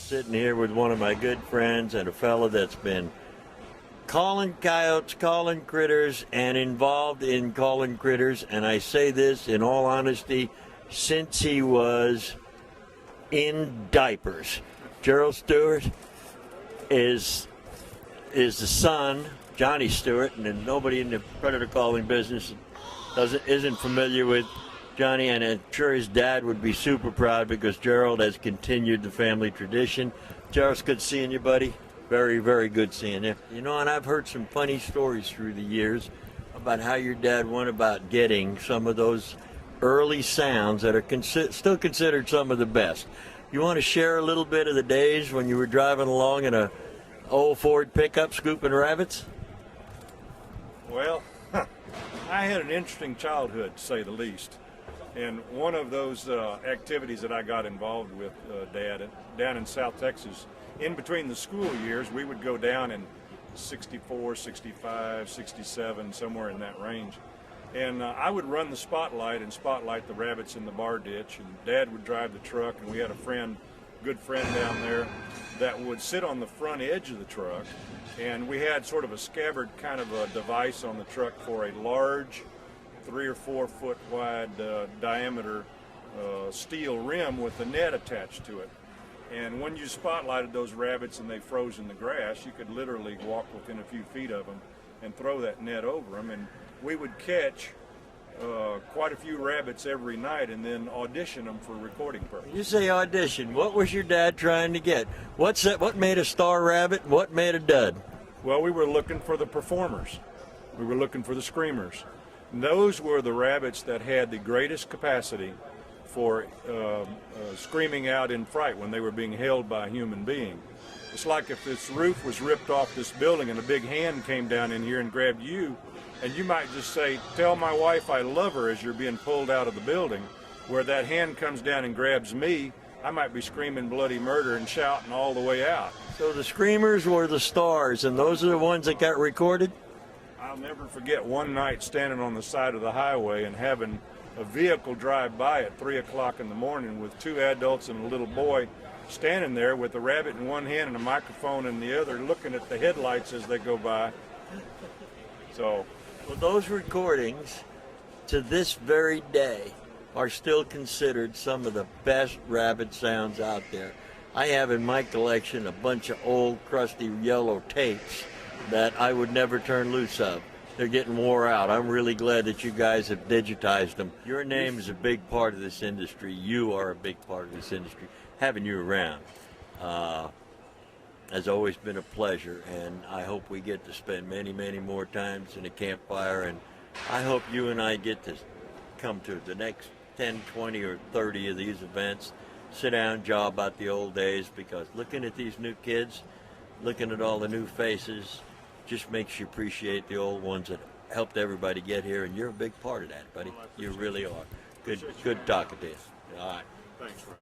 Sitting here with one of my good friends and a fella that's been calling coyotes, calling critters, and involved in calling critters, and I say this in all honesty, since he was in diapers. Gerald Stewart is the son, Johnny Stewart, and then nobody in the predator calling business isn't familiar with Johnny, and I'm sure his dad would be super proud because Gerald has continued the family tradition. Gerald, it's good seeing you, buddy. Very, very good seeing you. You know, and I've heard some funny stories through the years about how your dad went about getting some of those early sounds that are still considered some of the best. You want to share a little bit of the days when you were driving along in a old Ford pickup scooping rabbits? Well, I had an interesting childhood, to say the least. And one of those activities that I got involved with, Dad, down in South Texas, in between the school years, we would go down in 64, 65, 67, somewhere in that range. And I would run the spotlight and spotlight the rabbits in the bar ditch, and Dad would drive the truck, and we had a good friend down there that would sit on the front edge of the truck, and we had sort of a scabbard kind of a device on the truck for a large 3 or 4 foot wide diameter steel rim with a net attached to it. And when you spotlighted those rabbits and they froze in the grass, you could literally walk within a few feet of them and throw that net over them. And we would catch quite a few rabbits every night and then audition them for recording purposes. You say audition. What was your dad trying to get? What made a star rabbit and what made a dud? Well, we were looking for the performers. We were looking for the screamers. And those were the rabbits that had the greatest capacity for screaming out in fright when they were being held by a human being. It's like if this roof was ripped off this building and a big hand came down in here and grabbed you, and you might just say, "Tell my wife I love her," as you're being pulled out of the building. Where that hand comes down and grabs me, I might be screaming bloody murder and shouting all the way out. So the screamers were the stars, and those are the ones that got recorded? I'll never forget one night standing on the side of the highway and having a vehicle drive by at 3 o'clock in the morning with 2 adults and a little boy standing there with a rabbit in one hand and a microphone in the other, looking at the headlights as they go by. So, well, those recordings to this very day are still considered some of the best rabbit sounds out there. I have in my collection a bunch of old crusty yellow tapes that I would never turn loose of. They're getting wore out. I'm really glad that you guys have digitized them. Your name is a big part of this industry. You are a big part of this industry. Having you around has always been a pleasure, and I hope we get to spend many, many more times in a campfire, and I hope you and I get to come to the next 10, 20, or 30 of these events, sit down, jaw about the old days, because looking at these new kids, looking at all the new faces, just makes you appreciate the old ones that helped everybody get here, and you're a big part of that, buddy. You really are. Good talking to you. All right. Thanks, Ralph.